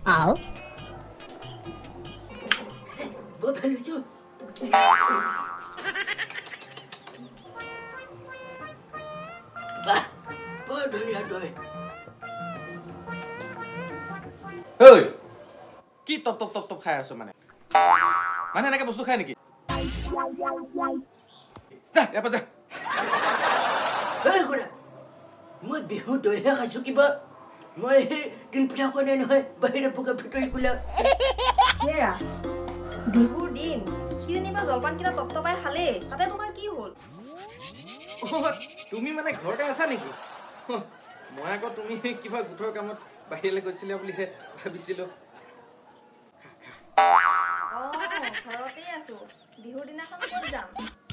আও বৰ ভাল হৈছো বাহ বৰ ধুনীয়া তই ঐ কি টপ টপ টপ টপ খাই আছো মানে এনেকে বস্তু খাই নেকি যা ইয়াৰ পৰা যা এই খুৰা মই বিহু দৈহে খাইছো কিবা মই সেই তিলপিঠা খোৱা নাই নহয় বাহিৰে পোকা ভিতৰি খোলা হেৰা বিহুৰ দিন সিজনীবা জলপানকেইটা টপটপাই খালে তাতে তোমাৰ কি হ'ল তুমি মানে ঘৰতে আছা নেকি মই আকৌ তুমি কিবা গোটৰ কামত বাহিৰলৈ গৈছিলা বুলিহে ভাবিছিলো ঘৰতেই আছো বিহুৰ দিনাখন ক'ত যাম